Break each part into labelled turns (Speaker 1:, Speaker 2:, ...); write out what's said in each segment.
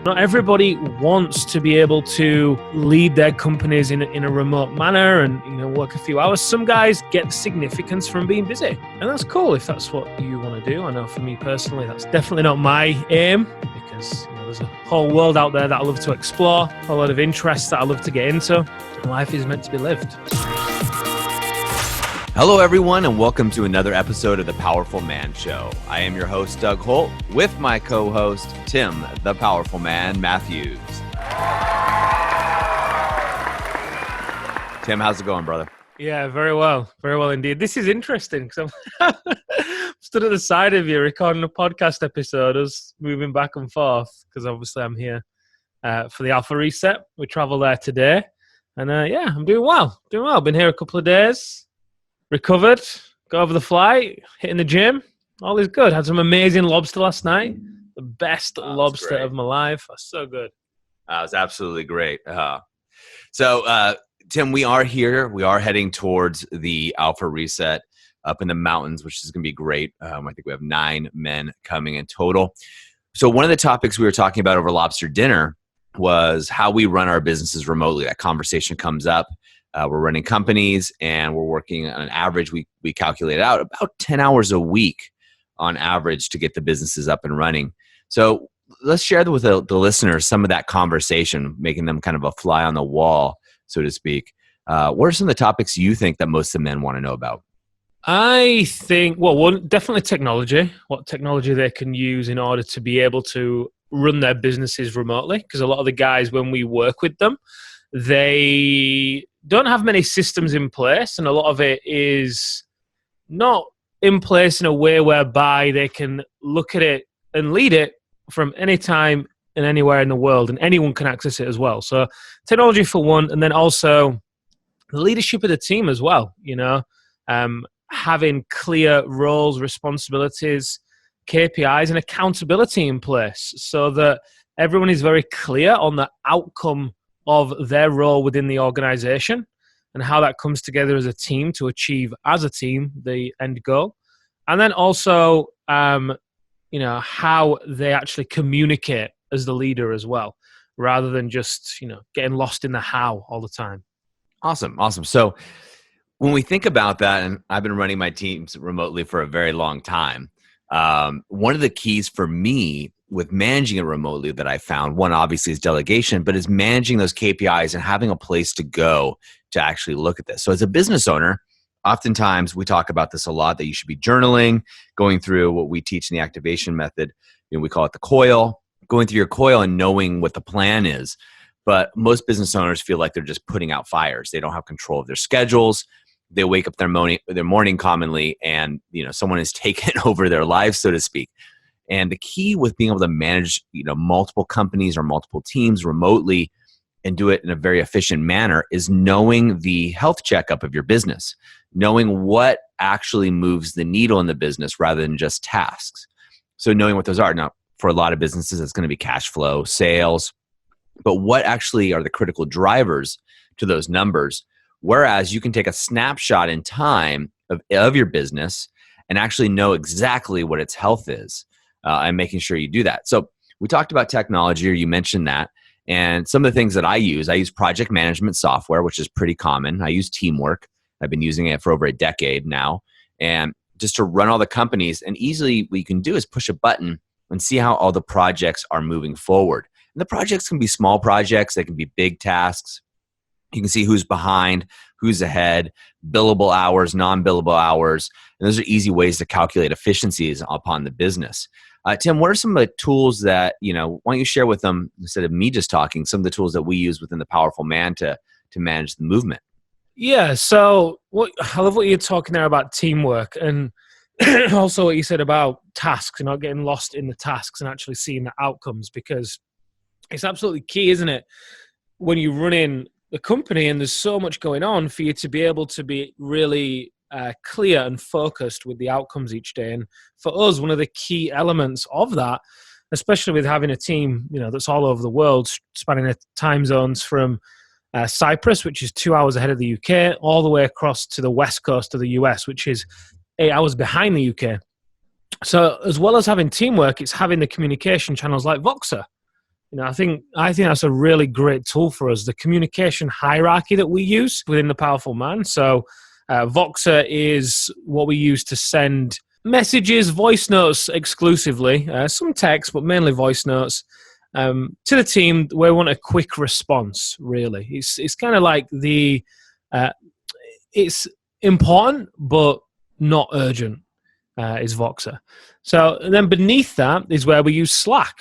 Speaker 1: Not everybody wants to be able to lead their companies in a remote manner and work a few hours. Some guys get significance from being busy, and that's cool if that's what you want to do. I know for me personally, that's definitely not my aim, because there's a whole world out there that I love to explore, a lot of interests that I love to get into. Life is meant to be lived.
Speaker 2: Hello, everyone, and welcome to another episode of The Powerful Man Show. I am your host, Doug Holt, with my co-host, Tim, the Powerful Man, Matthews. Tim, how's it going, brother?
Speaker 1: Yeah, very well indeed. This is interesting because I'm stood at the side of you recording a podcast episode, us moving back and forth, because obviously I'm here for the Alpha Reset. We travel there today, and I'm doing well. Been here a couple of days. Recovered, got over the flight, hitting the gym. All is good. Had some amazing lobster last night. The best lobster of my life. That's so good.
Speaker 2: It was absolutely great. So, Tim, we are here. We are heading towards the Alpha Reset up in the mountains, which is going to be great. I think we have 9 men coming in total. So one of the topics we were talking about over lobster dinner was how we run our businesses remotely. That conversation comes up. We're running companies, and we're working on an average. We calculate out about 10 hours a week on average to get the businesses up and running. So let's share with the listeners some of that conversation, making them kind of a fly on the wall, so to speak. What are some of the topics you think that most of the men want to know about?
Speaker 1: I think, one, definitely technology, what technology they can use in order to be able to run their businesses remotely. Because a lot of the guys, when we work with them, they don't have many systems in place, and a lot of it is not in place in a way whereby they can look at it and lead it from any time and anywhere in the world, and anyone can access it as well. So technology for one, and then also the leadership of the team as well, having clear roles, responsibilities, KPIs, and accountability in place so that everyone is very clear on the outcome of their role within the organization and how that comes together as a team to achieve as a team the end goal. And then also, how they actually communicate as the leader as well, rather than just, getting lost in the how all the time.
Speaker 2: Awesome. So when we think about that, and I've been running my teams remotely for a very long time, one of the keys for me with managing it remotely that I found, one obviously is delegation, but is managing those KPIs and having a place to go to actually look at this. So as a business owner, oftentimes we talk about this a lot, that you should be journaling, going through what we teach in the activation method. We call it the coil, going through your coil and knowing what the plan is. But most business owners feel like they're just putting out fires. They don't have control of their schedules. They wake up their morning commonly, and someone has taken over their lives, so to speak. And the key with being able to manage, multiple companies or multiple teams remotely and do it in a very efficient manner is knowing the health checkup of your business, knowing what actually moves the needle in the business rather than just tasks. So knowing what those are. Now, for a lot of businesses, it's going to be cash flow, sales, but what actually are the critical drivers to those numbers? Whereas you can take a snapshot in time of your business and actually know exactly what its health is. And making sure you do that. So we talked about technology, or you mentioned that. And some of the things that I use project management software, which is pretty common. I use Teamwork. I've been using it for over a decade now. And just to run all the companies, and easily what you can do is push a button and see how all the projects are moving forward. And the projects can be small projects. They can be big tasks. You can see who's behind, who's ahead, billable hours, non-billable hours. And those are easy ways to calculate efficiencies upon the business. Tim, what are some of the tools that, why don't you share with them, instead of me just talking, some of the tools that we use within the Powerful Man to manage the movement?
Speaker 1: Yeah, so I love what you're talking there about teamwork, and also what you said about tasks, not getting lost in the tasks and actually seeing the outcomes, because it's absolutely key, isn't it? When you're running the company and there's so much going on, for you to be able to be really clear and focused with the outcomes each day. And for us, one of the key elements of that, especially with having a team, that's all over the world, spanning the time zones from Cyprus, which is 2 hours ahead of the UK, all the way across to the west coast of the US, which is 8 hours behind the UK. So as well as having teamwork, it's having the communication channels like Voxer, I think that's a really great tool for us. The communication hierarchy that we use within the Powerful Man. So Voxer is what we use to send messages, voice notes exclusively, some text, but mainly voice notes to the team where we want a quick response. Really, it's kind of like it's important but not urgent. Is Voxer. So then beneath that is where we use Slack.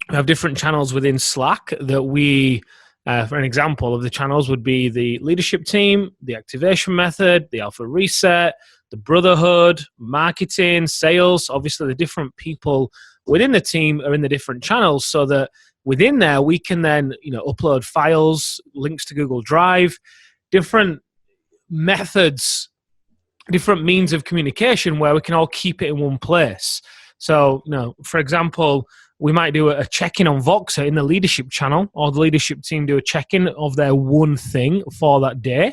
Speaker 1: We have different channels within Slack that we, for an example of the channels would be the leadership team, the activation method, the alpha reset, the brotherhood, marketing, sales. Obviously, the different people within the team are in the different channels so that within there we can then, upload files, links to Google Drive, different methods, different means of communication where we can all keep it in one place. So, for example, we might do a check-in on Voxer in the leadership channel, or the leadership team do a check-in of their one thing for that day,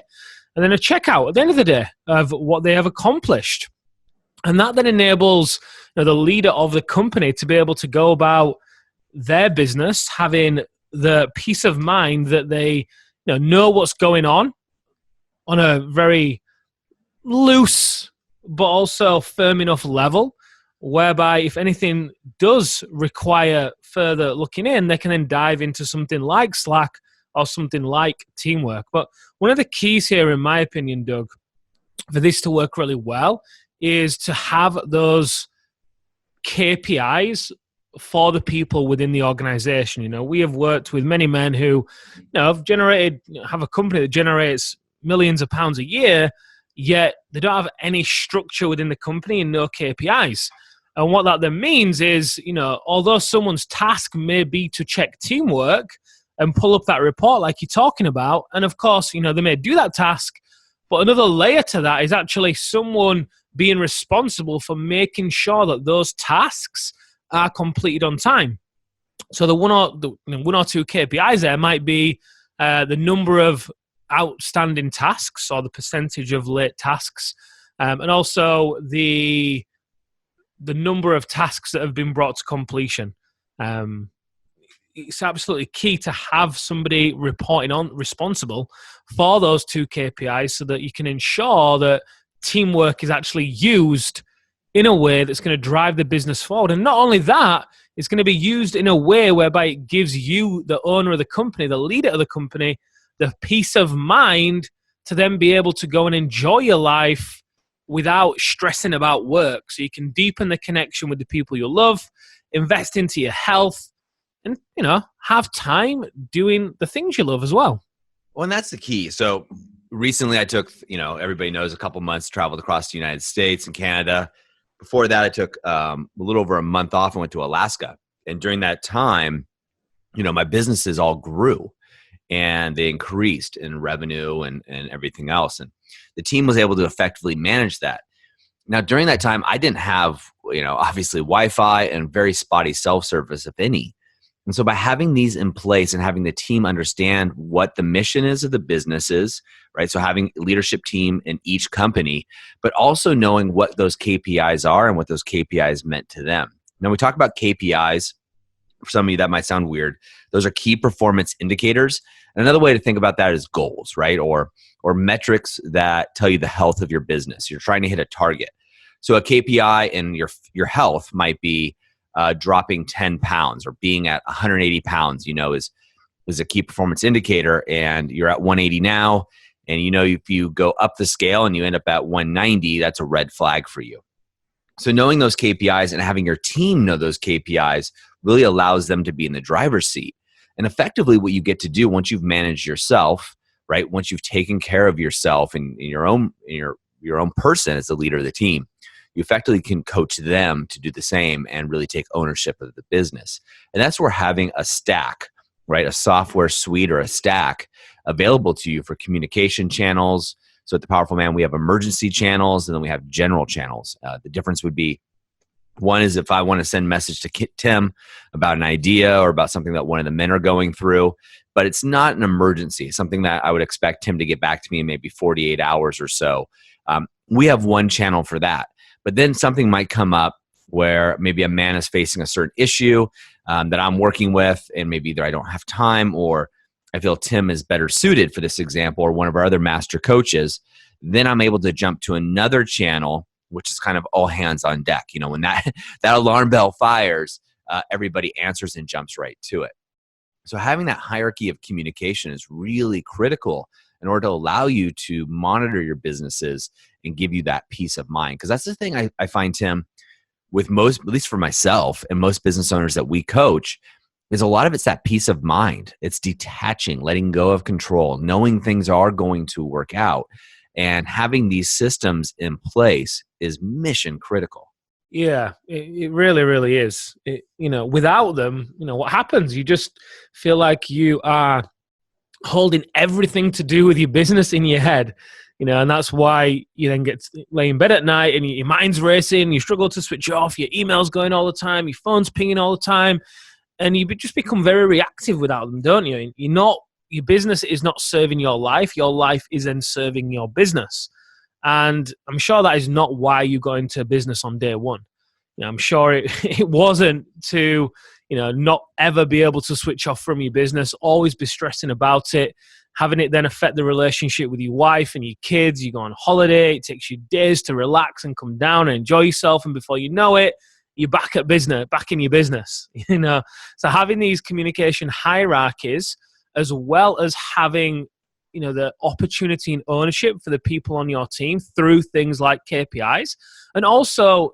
Speaker 1: and then a checkout at the end of the day of what they have accomplished. And that then enables the leader of the company to be able to go about their business, having the peace of mind that they know what's going on a very loose but also firm enough level, whereby if anything does require further looking in, they can then dive into something like Slack or something like Teamwork. But one of the keys here, in my opinion, Doug, for this to work really well is to have those KPIs for the people within the organization. We have worked with many men who have a company that generates millions of pounds a year, yet they don't have any structure within the company and no KPIs. And what that then means is, although someone's task may be to check Teamwork and pull up that report like you're talking about, and of course, they may do that task, but another layer to that is actually someone being responsible for making sure that those tasks are completed on time. So the one or two KPIs there might be the number of outstanding tasks or the percentage of late tasks, and also the number of tasks that have been brought to completion. It's absolutely key to have somebody responsible for those two KPIs so that you can ensure that Teamwork is actually used in a way that's going to drive the business forward. And not only that, it's going to be used in a way whereby it gives you, the owner of the company, the leader of the company, the peace of mind to then be able to go and enjoy your life without stressing about work. So you can deepen the connection with the people you love, invest into your health, and, have time doing the things you love as well.
Speaker 2: Well, and that's the key. So recently I took, everybody knows, a couple months, traveled across the United States and Canada. Before that, I took a little over a month off and went to Alaska. And during that time, my businesses all grew and they increased in revenue and everything else. And the team was able to effectively manage that. Now, during that time, I didn't have, obviously Wi-Fi and very spotty self-service, if any. And so by having these in place and having the team understand what the mission is of the business is, right? So having a leadership team in each company, but also knowing what those KPIs are and what those KPIs meant to them. Now, we talk about KPIs. For some of you, that might sound weird. Those are key performance indicators. And another way to think about that is goals, right? Or metrics that tell you the health of your business. You're trying to hit a target. So a KPI in your health might be dropping 10 pounds or being at 180 pounds, is a key performance indicator. And you're at 180 now. And if you go up the scale and you end up at 190, that's a red flag for you. So knowing those KPIs and having your team know those KPIs really allows them to be in the driver's seat. And effectively what you get to do once you've managed yourself, right? Once you've taken care of yourself and your own person as the leader of the team, you effectively can coach them to do the same and really take ownership of the business. And that's where having a stack, right? A software suite or a stack available to you for communication channels. So at the Powerful Man, we have emergency channels and then we have general channels. The difference would be, one is if I want to send a message to Tim about an idea or about something that one of the men are going through, but it's not an emergency. It's something that I would expect Tim to get back to me in maybe 48 hours or so. We have one channel for that. But then something might come up where maybe a man is facing a certain issue that I'm working with, and maybe either I don't have time or I feel Tim is better suited for this example, or one of our other master coaches, then I'm able to jump to another channel, which is kind of all hands on deck. You know, when that alarm bell fires, everybody answers and jumps right to it. So having that hierarchy of communication is really critical in order to allow you to monitor your businesses and give you that peace of mind. Because that's the thing I find, Tim, with most, at least for myself and most business owners that we coach, is a lot of it's that peace of mind. It's detaching, letting go of control, knowing things are going to work out. And having these systems in place is mission critical.
Speaker 1: Yeah, it really, really is. Without them, what happens? You just feel like you are holding everything to do with your business in your head, and that's why you then get to lay in bed at night and your mind's racing, you struggle to switch off, your email's going all the time, your phone's pinging all the time, and you just become very reactive without them, don't you? Your business is not serving your life is then serving your business. And I'm sure that is not why you got into business on day one. I'm sure it wasn't to, not ever be able to switch off from your business, always be stressing about it, having it then affect the relationship with your wife and your kids. You go on holiday, it takes you days to relax and come down and enjoy yourself. And before you know it, you're back at business, back in your business, So having these communication hierarchies, as well as having the opportunity and ownership for the people on your team through things like KPIs, and also,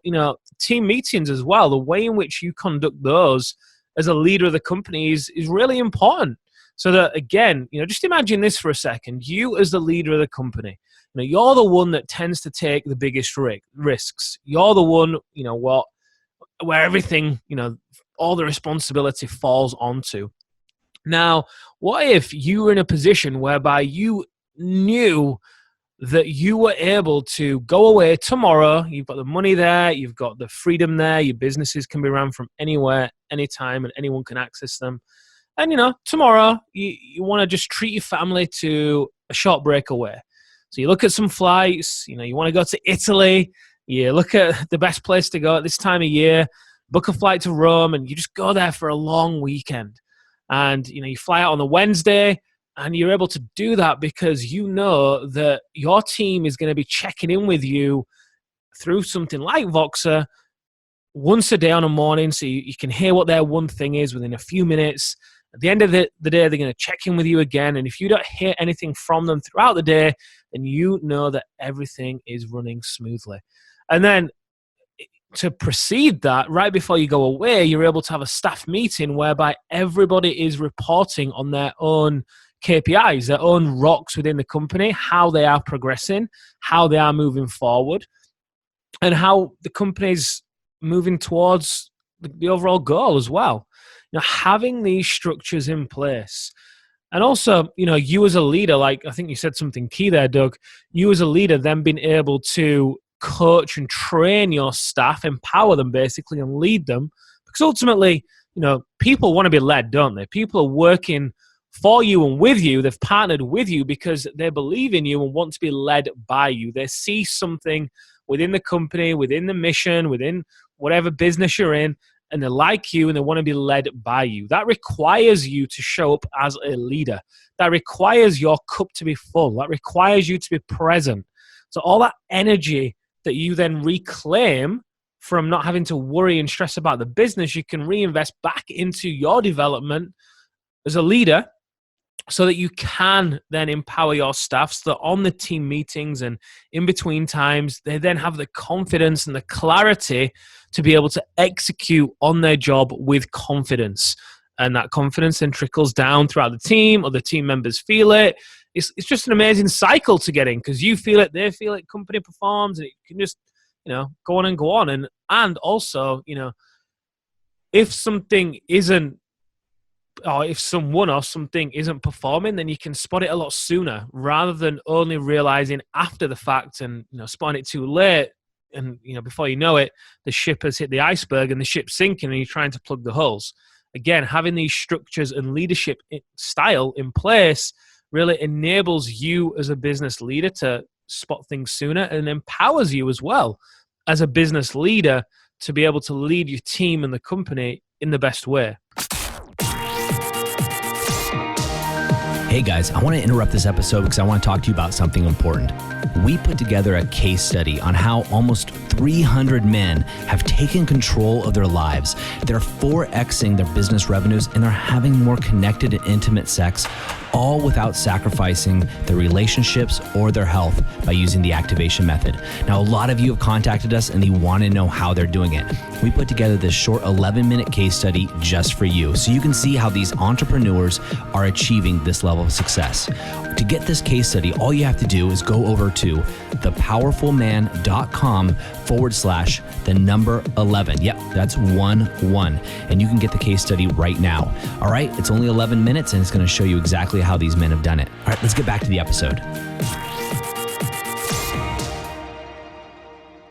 Speaker 1: team meetings as well. The way in which you conduct those as a leader of the company is really important. So that, again, just imagine this for a second. You as the leader of the company, you're the one that tends to take the biggest risks. You're the one, where everything, all the responsibility falls onto. Now, what if you were in a position whereby you knew that you were able to go away tomorrow, you've got the money there, you've got the freedom there, your businesses can be run from anywhere, anytime, and anyone can access them. And, tomorrow you want to just treat your family to a short break away. So you look at some flights, you want to go to Italy, you look at the best place to go at this time of year, book a flight to Rome, and you just go there for a long weekend. And, you fly out on the Wednesday, and you're able to do that because you know that your team is going to be checking in with you through something like Voxer once a day on a morning, so you can hear what their one thing is within a few minutes. At the end of the day, they're going to check in with you again. And if you don't hear anything from them throughout the day, then you know that everything is running smoothly. And then to precede that, right before you go away, you're able to have a staff meeting whereby everybody is reporting on their own KPIs, their own rocks within the company, how they are progressing, how they are moving forward, and how the company's moving towards the overall goal as well. Having these structures in place. And also, you as a leader, like I think you said something key there, Doug, you as a leader then being able to coach and train your staff, empower them basically, and lead them. Because ultimately, people want to be led, don't they? People are working for you and with you. They've partnered with you because they believe in you and want to be led by you. They see something within the company, within the mission, within whatever business you're in, and they like you and they want to be led by you. That requires you to show up as a leader. That requires your cup to be full. That requires you to be present. So all that energy that you then reclaim from not having to worry and stress about the business, you can reinvest back into your development as a leader so that you can then empower your staff so that on the team meetings and in between times, they then have the confidence and the clarity to be able to execute on their job with confidence. And that confidence then trickles down throughout the team, or the team members feel it. It's just an amazing cycle to get in because you feel it, they feel it, company performs, and it can just, go on and go on. And also, if something isn't, or if someone or something isn't performing, then you can spot it a lot sooner rather than only realizing after the fact and, spotting it too late. And, before you know it, the ship has hit the iceberg and the ship's sinking and you're trying to plug the holes. Again, having these structures and leadership style in place really enables you as a business leader to spot things sooner and empowers you as well as a business leader to be able to lead your team and the company in the best way.
Speaker 3: Hey guys, I want to interrupt this episode because I want to talk to you about something important. We put together a case study on how almost 300 men have taken control of their lives. They're 4Xing their business revenues and they're having more connected and intimate sex, all without sacrificing their relationships or their health by using the activation method. Now, a lot of you have contacted us and you want to know how they're doing it. We put together this short 11-minute case study just for you so you can see how these entrepreneurs are achieving this level of success. To get this case study, all you have to do is go over to thepowerfulman.com/11. Yep, that's 11. And you can get the case study right now. All right, it's only 11 minutes and it's going to show you exactly how these men have done it. All right, let's get back to the episode.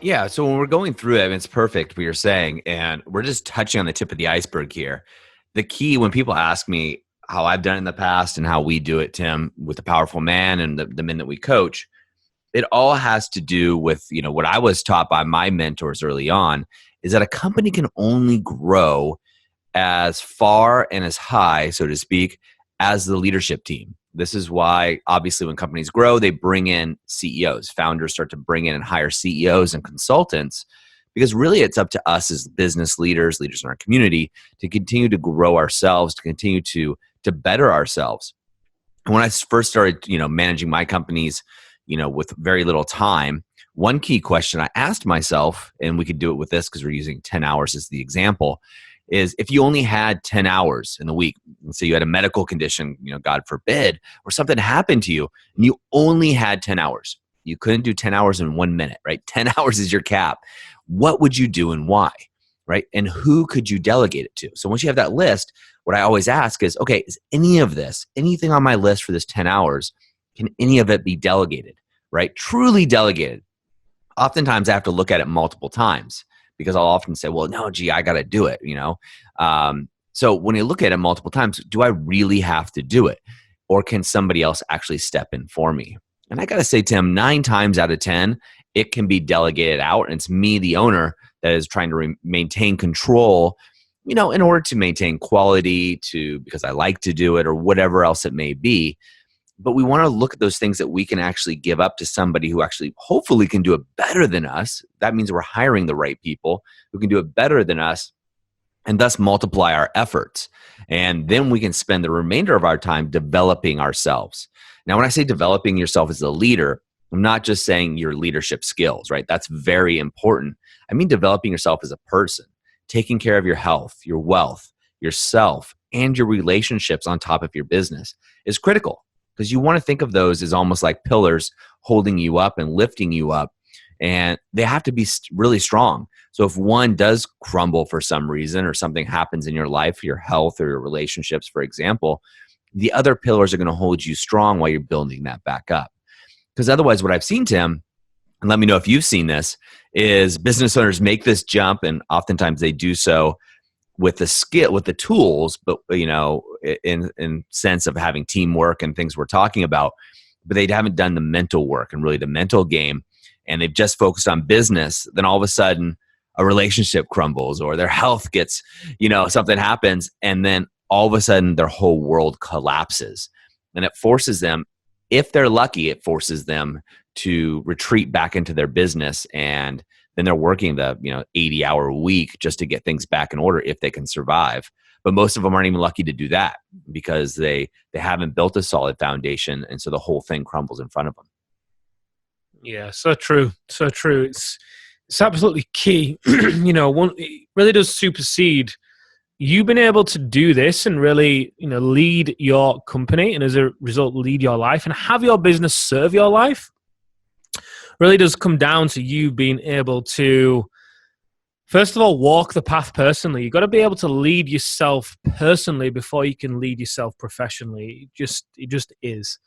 Speaker 2: Yeah, so when we're going through it, it's perfect what you're saying, and we're just touching on the tip of the iceberg here. The key, when people ask me how I've done it in the past and how we do it, Tim, with the powerful man and the men that we coach, it all has to do with, what I was taught by my mentors early on is that a company can only grow as far and as high, so to speak, as the leadership team. This is why, obviously, when companies grow, they bring in CEOs. Founders start to bring in and hire CEOs and consultants, because really it's up to us as business leaders in our community, to continue to grow ourselves, to continue to better ourselves. And when I first started, managing my companies, with very little time, one key question I asked myself, and we could do it with this because we're using 10 hours as the example, is if you only had 10 hours in the week, let's say you had a medical condition, God forbid, or something happened to you, and you only had 10 hours. You couldn't do 10 hours in 1 minute, right? 10 hours is your cap. What would you do and why, right? And who could you delegate it to? So once you have that list, what I always ask is, okay, is anything on my list for this 10 hours, can any of it be delegated, right? Truly delegated. Oftentimes I have to look at it multiple times, because I'll often say, well, no, I got to do it, So when you look at it multiple times, do I really have to do it? Or can somebody else actually step in for me? And I got to say, Tim, 9 times out of 10, it can be delegated out. And it's me, the owner, that is trying to maintain control, in order to maintain quality, because I like to do it or whatever else it may be. But we want to look at those things that we can actually give up to somebody who actually hopefully can do it better than us. That means we're hiring the right people who can do it better than us, and thus multiply our efforts. And then we can spend the remainder of our time developing ourselves. Now, when I say developing yourself as a leader, I'm not just saying your leadership skills, right? That's very important. I mean developing yourself as a person, taking care of your health, your wealth, yourself, and your relationships on top of your business is critical. Because you want to think of those as almost like pillars holding you up and lifting you up. And they have to be really strong. So if one does crumble for some reason, or something happens in your life, your health or your relationships, for example, the other pillars are going to hold you strong while you're building that back up. Because otherwise, what I've seen, Tim, and let me know if you've seen this, is business owners make this jump, and oftentimes they do so with the skill, with the tools, but in sense of having teamwork and things we're talking about, but they haven't done the mental work and really the mental game, and they've just focused on business. Then all of a sudden a relationship crumbles, or their health gets, something happens, and then all of a sudden their whole world collapses. And it forces them, if they're lucky, it forces them to retreat back into their business, and then they're working the 80-hour week just to get things back in order if they can survive. But most of them aren't even lucky to do that, because they haven't built a solid foundation, and so the whole thing crumbles in front of them.
Speaker 1: Yeah, so true, so true. It's absolutely key. It really does supersede. You've been able to do this and really, lead your company, and as a result, lead your life and have your business serve your life. Really does come down to you being able to, first of all, walk the path personally. You've got to be able to lead yourself personally before you can lead yourself professionally. It just is.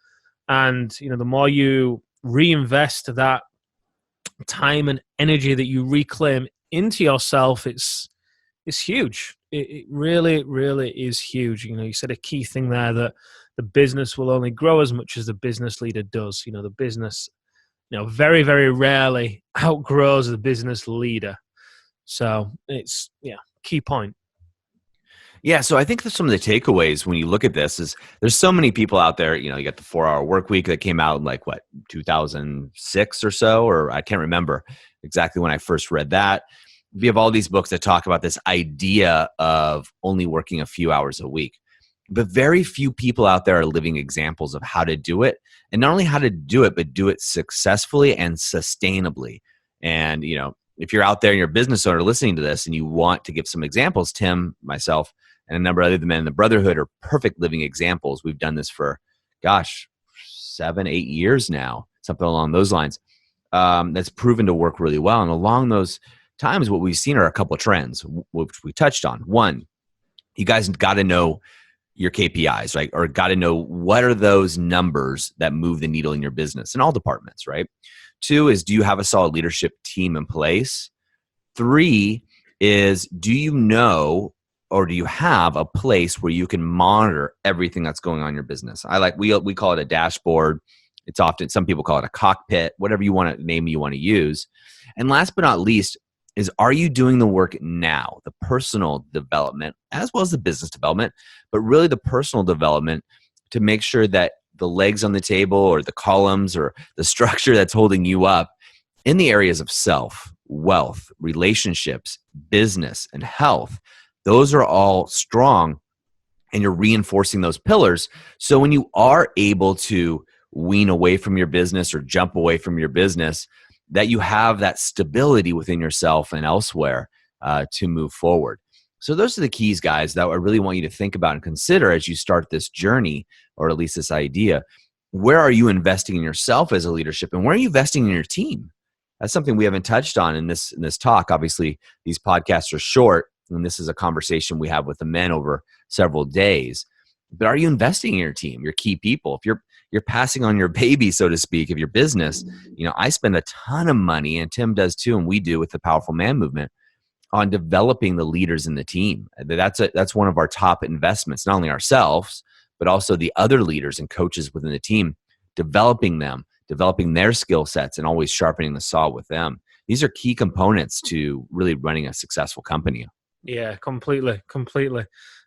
Speaker 1: And, the more you reinvest that time and energy that you reclaim into yourself, it's huge. It really, really is huge. You said a key thing there, that the business will only grow as much as the business leader does. The business, very, very rarely outgrows the business leader. So it's, key point.
Speaker 2: Yeah, so I think that some of the takeaways when you look at this is there's so many people out there. You got the 4-Hour Work Week that came out in 2006 or so, or I can't remember exactly when I first read that. We have all these books that talk about this idea of only working a few hours a week. But very few people out there are living examples of how to do it. And not only how to do it, but do it successfully and sustainably. And, if you're out there and you're a business owner listening to this and you want to give some examples, Tim, myself, and a number of other men in the Brotherhood are perfect living examples. We've done this for, 7-8 years now, something along those lines. That's proven to work really well. And along those times, what we've seen are a couple of trends, which we touched on. One, you guys got to know your KPIs, right? Or got to know what are those numbers that move the needle in your business in all departments, right? 2 is, do you have a solid leadership team in place? 3 is, do you know or do you have a place where you can monitor everything that's going on in your business? We call it a dashboard. It's often, some people call it a cockpit, whatever you want to name you want to use. And last but not least is, are you doing the work now, the personal development as well as the business development, but really the personal development to make sure that the legs on the table or the columns or the structure that's holding you up in the areas of self, wealth, relationships, business, and health, those are all strong, and you're reinforcing those pillars. So when you are able to wean away from your business or jump away from your business, that you have that stability within yourself and elsewhere to move forward. So those are the keys, guys, that I really want you to think about and consider as you start this journey, or at least this idea. Where are you investing in yourself as a leadership, and where are you investing in your team? That's something we haven't touched on in this talk. Obviously, these podcasts are short, and this is a conversation we have with the men over several days. But are you investing in your team, your key people? If you're passing on your baby, so to speak, of your business, I spend a ton of money, and Tim does too, and we do with the Powerful Man Movement, on developing the leaders in the team. That's one of our top investments, not only ourselves, but also the other leaders and coaches within the team, developing them, developing their skill sets, and always sharpening the saw with them. These are key components to really running a successful company.
Speaker 1: Yeah, completely.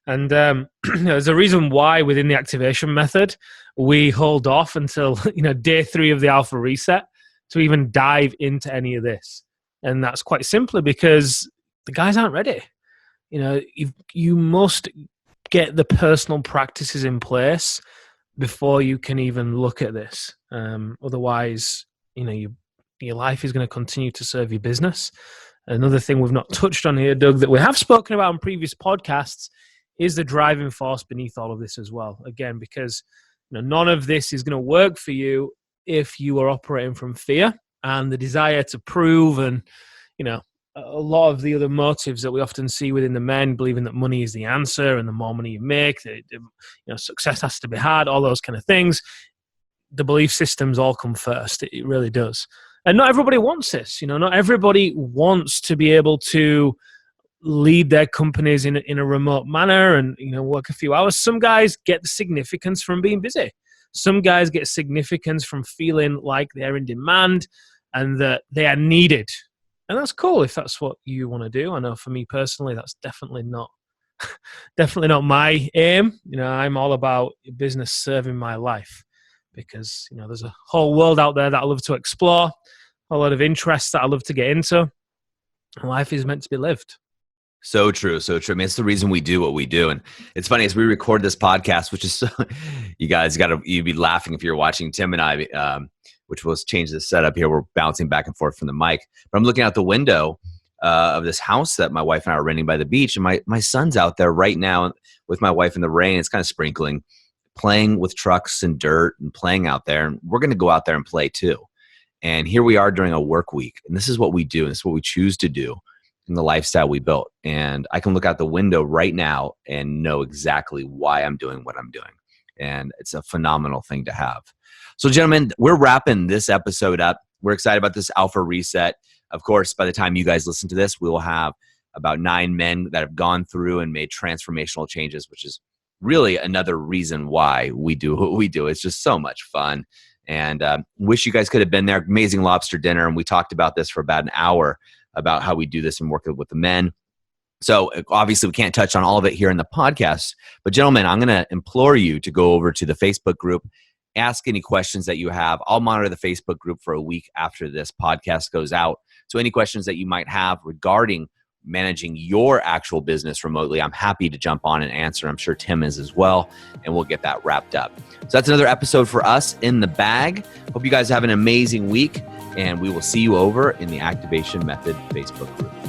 Speaker 1: And there's a reason why within the activation method, we hold off until, day 3 of the alpha reset to even dive into any of this. And that's quite simply because the guys aren't ready. You must get the personal practices in place before you can even look at this. Otherwise, your life is going to continue to serve your business. Another thing we've not touched on here, Doug, that we have spoken about in previous podcasts is the driving force beneath all of this as well. Again, because none of this is going to work for you if you are operating from fear and the desire to prove, and a lot of the other motives that we often see within the men, believing that money is the answer, and the more money you make, success has to be had, all those kind of things. The belief systems all come first. It really does. And not everybody wants this. Not everybody wants to be able to lead their companies in a remote manner and, work a few hours. Some guys get significance from being busy. Some guys get significance from feeling like they're in demand and that they are needed. And that's cool if that's what you want to do. I know for me personally, that's definitely not my aim. I'm all about business serving my life, because, there's a whole world out there that I love to explore, a lot of interests that I love to get into. And life is meant to be lived.
Speaker 2: So true. I mean, it's the reason we do what we do. And it's funny, as we record this podcast, which is, you guys you'd be laughing if you're watching Tim and I, which will change the setup here. We're bouncing back and forth from the mic. But I'm looking out the window of this house that my wife and I are renting by the beach. And my son's out there right now with my wife in the rain. It's kind of sprinkling, playing with trucks and dirt and playing out there. And we're going to go out there and play too. And here we are during a work week. And this is what we do. And this is what we choose to do in the lifestyle we built. And I can look out the window right now and know exactly why I'm doing what I'm doing. And it's a phenomenal thing to have. So gentlemen, we're wrapping this episode up. We're excited about this alpha reset. Of course, by the time you guys listen to this, we will have about 9 men that have gone through and made transformational changes, which is really another reason why we do what we do. It's just so much fun. And wish you guys could have been there. Amazing lobster dinner. And we talked about this for about an hour. about how we do this and work with the men. So obviously we can't touch on all of it here in the podcast, but gentlemen, I'm going to implore you to go over to the Facebook group, ask any questions that you have. I'll monitor the Facebook group for a week after this podcast goes out. So any questions that you might have regarding managing your actual business remotely, I'm happy to jump on and answer. I'm sure Tim is as well, and we'll get that wrapped up. So that's another episode for us in the bag. Hope you guys have an amazing week, and we will see you over in the Activation Method Facebook group.